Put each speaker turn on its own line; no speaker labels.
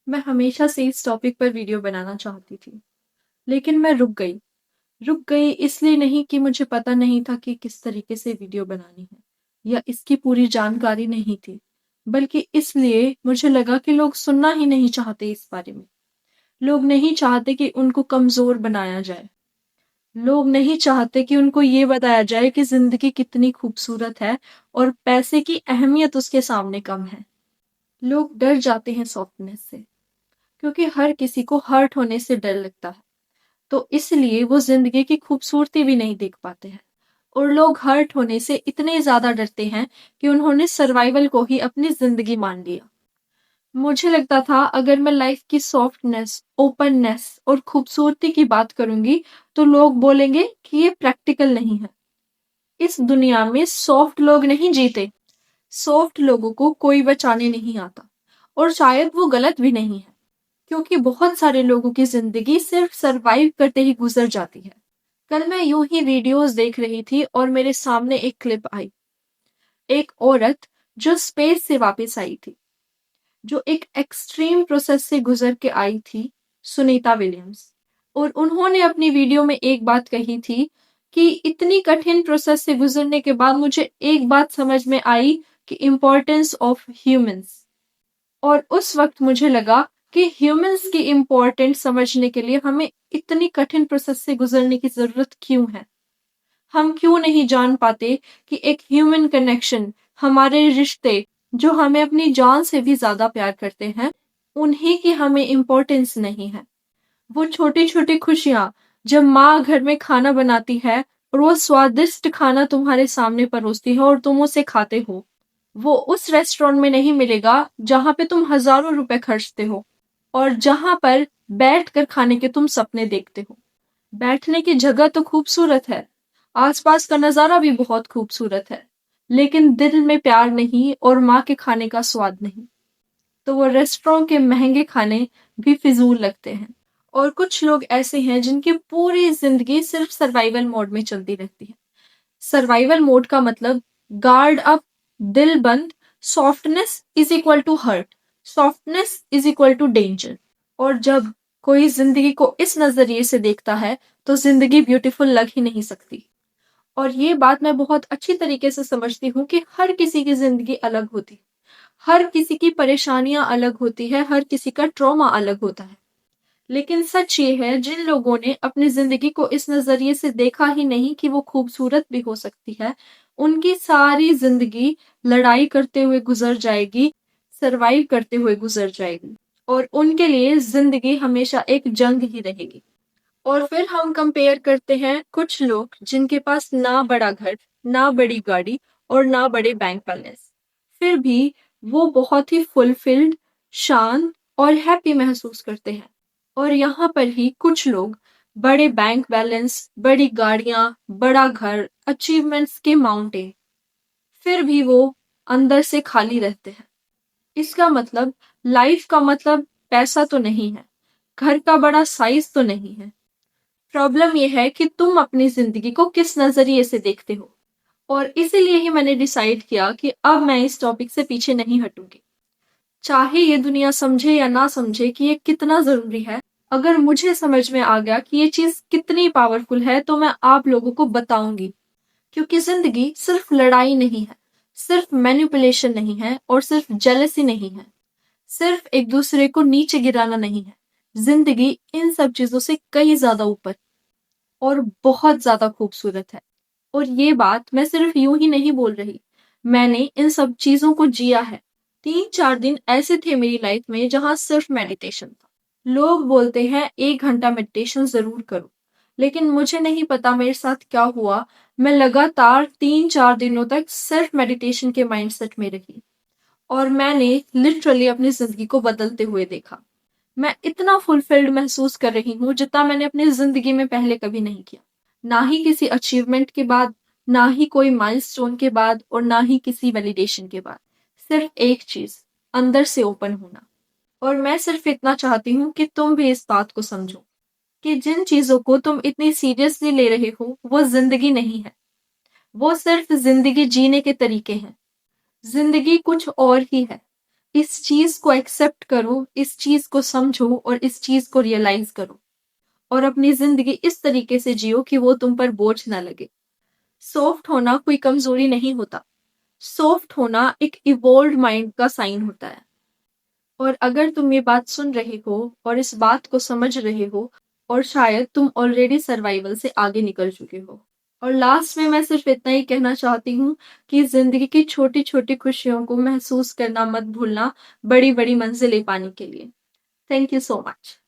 मैं हमेशा से इस टॉपिक पर वीडियो बनाना चाहती थी, लेकिन मैं रुक गई। रुक गई इसलिए नहीं कि मुझे पता नहीं था कि किस तरीके से वीडियो बनानी है या इसकी पूरी जानकारी नहीं थी, बल्कि इसलिए मुझे लगा कि लोग सुनना ही नहीं चाहते इस बारे में। लोग नहीं चाहते कि उनको कमज़ोर बनाया जाए। लोग नहीं चाहते कि उनको ये बताया जाए कि ज़िंदगी कितनी खूबसूरत है और पैसे की अहमियत उसके सामने कम है। लोग डर जाते हैं सॉफ्टनेस से, क्योंकि हर किसी को हर्ट होने से डर लगता है। तो इसलिए वो जिंदगी की खूबसूरती भी नहीं देख पाते हैं। और लोग हर्ट होने से इतने ज्यादा डरते हैं कि उन्होंने सर्वाइवल को ही अपनी जिंदगी मान लिया। मुझे लगता था अगर मैं लाइफ की सॉफ्टनेस, ओपननेस और खूबसूरती की बात करूंगी तो लोग बोलेंगे कि ये प्रैक्टिकल नहीं है। इस दुनिया में सॉफ्ट लोग नहीं जीते। सॉफ्ट लोगों को कोई बचाने नहीं आता। और शायद वो गलत भी नहीं है, क्योंकि बहुत सारे लोगों की जिंदगी सिर्फ सरवाइव करते ही गुजर जाती है। कल मैं यूं ही वीडियोस देख रही थी और मेरे सामने एक क्लिप आई। एक औरत जो स्पेस से वापस आई थी, जो एक एक्सट्रीम प्रोसेस से गुजर के आई थी, सुनीता विलियम्स। और उन्होंने अपनी वीडियो में एक बात कही थी कि इतनी कठिन प्रोसेस से गुजरने के बाद मुझे एक बात समझ में आई कि इम्पोर्टेंस ऑफ ह्यूमंस। और उस वक्त मुझे लगा कि ह्यूमंस की इम्पोर्टेंस समझने के लिए हमें इतनी कठिन प्रोसेस से गुजरने की जरूरत क्यों है। हम क्यों नहीं जान पाते कि एक ह्यूमन कनेक्शन, हमारे रिश्ते जो हमें अपनी जान से भी ज्यादा प्यार करते हैं, उन्हीं की हमें इम्पोर्टेंस नहीं है। वो छोटी छोटी खुशियां, जब माँ घर में खाना बनाती है और वो स्वादिष्ट खाना तुम्हारे सामने परोसती है और तुम उसे खाते हो, वो उस रेस्टोरेंट में नहीं मिलेगा जहां पे तुम हजारों रुपए खर्चते हो और जहां पर बैठ कर खाने के तुम सपने देखते हो। बैठने की जगह तो खूबसूरत है, आसपास का नजारा भी बहुत खूबसूरत है, लेकिन दिल में प्यार नहीं और माँ के खाने का स्वाद नहीं। तो वो रेस्टोरेंट के महंगे खाने भी फिजूल लगते हैं। और कुछ लोग ऐसे हैं जिनकी पूरी जिंदगी सिर्फ सर्वाइवल मोड में चलती रहती है। सर्वाइवल मोड का मतलब गार्ड अप, दिल बंद, softness is equal to hurt, softness is equal to danger. और जब कोई जिंदगी को इस नजरिए से देखता है तो जिंदगी ब्यूटीफुल लग ही नहीं सकती। और ये बात मैं बहुत अच्छी तरीके से समझती हूँ कि हर किसी की जिंदगी अलग होती है, हर किसी की परेशानियां अलग होती है, हर किसी का ट्रॉमा अलग होता है। लेकिन सच ये है, जिन लोगों ने अपनी जिंदगी को इस नजरिए से देखा ही नहीं कि वो खूबसूरत भी हो सकती है, उनकी सारी जिंदगी लड़ाई करते हुए गुजर जाएगी, सरवाइव करते हुए गुजर जाएगी। और उनके लिए जिंदगी हमेशा एक जंग ही रहेगी। और फिर हम कंपेयर करते हैं कुछ लोग जिनके पास ना बड़ा घर, ना बड़ी गाड़ी और ना बड़े बैंक बैलेंस, फिर भी वो बहुत ही फुलफिल्ड, शांत और हैप्पी महसूस करते हैं। और यहाँ पर ही कुछ लोग बड़े बैंक बैलेंस, बड़ी गाड़ियां, बड़ा घर, अचीवमेंट्स के माउंटेन, फिर भी वो अंदर से खाली रहते हैं। इसका मतलब लाइफ का मतलब पैसा तो नहीं है, घर का बड़ा साइज तो नहीं है। प्रॉब्लम यह है कि तुम अपनी जिंदगी को किस नजरिए से देखते हो। और इसीलिए ही मैंने डिसाइड किया कि अब मैं इस टॉपिक से पीछे नहीं हटूंगी। चाहे ये दुनिया समझे या ना समझे कि ये कितना जरूरी है, अगर मुझे समझ में आ गया कि ये चीज कितनी पावरफुल है तो मैं आप लोगों को बताऊंगी। क्योंकि जिंदगी सिर्फ लड़ाई नहीं है, सिर्फ मैनिपुलेशन नहीं है और सिर्फ जेलसी नहीं है, सिर्फ एक दूसरे को नीचे गिराना नहीं है। जिंदगी इन सब चीजों से कई ज्यादा ऊपर और बहुत ज्यादा खूबसूरत है। और ये बात मैं सिर्फ यूं ही नहीं बोल रही, मैंने इन सब चीजों को जिया है। 3-4 दिन ऐसे थे मेरी लाइफ में जहां सिर्फ मेडिटेशन था। लोग बोलते हैं 1 घंटा मेडिटेशन जरूर करो, लेकिन मुझे नहीं पता मेरे साथ क्या हुआ। मैं लगातार 3-4 दिनों तक सिर्फ मेडिटेशन के माइंडसेट में रही और मैंने लिटरली अपनी जिंदगी को बदलते हुए देखा। मैं इतना फुलफिल्ड महसूस कर रही हूँ जितना मैंने अपनी जिंदगी में पहले कभी नहीं किया। ना ही किसी अचीवमेंट के बाद, ना ही कोई माइलस्टोन के बाद और ना ही किसी वैलिडेशन के बाद। सिर्फ एक चीज, अंदर से ओपन होना। और मैं सिर्फ इतना चाहती हूँ कि तुम भी इस बात को समझो कि जिन चीजों को तुम इतनी सीरियसली ले रहे हो वो जिंदगी नहीं है, वो सिर्फ जिंदगी जीने के तरीके हैं। जिंदगी कुछ और ही है। इस चीज़ को एक्सेप्ट करो, इस चीज़ को समझो और इस चीज़ को रियलाइज़ करो और अपनी ज़िंदगी इस तरीके से जियो कि वो तुम पर बोझ ना लगे। सॉफ्ट होना कोई कमज़ोरी नहीं होता। सॉफ्ट होना एक इवॉल्व्ड माइंड का साइन होता है। और अगर तुम ये बात सुन रहे हो और इस बात को समझ रहे हो और शायद तुम ऑलरेडी सर्वाइवल से आगे निकल चुके हो। और लास्ट में मैं सिर्फ इतना ही कहना चाहती हूँ कि ज़िंदगी की छोटी-छोटी खुशियों को महसूस करना मत भूलना, बड़ी-बड़ी मंज़िलें पाने के लिए। Thank you so much.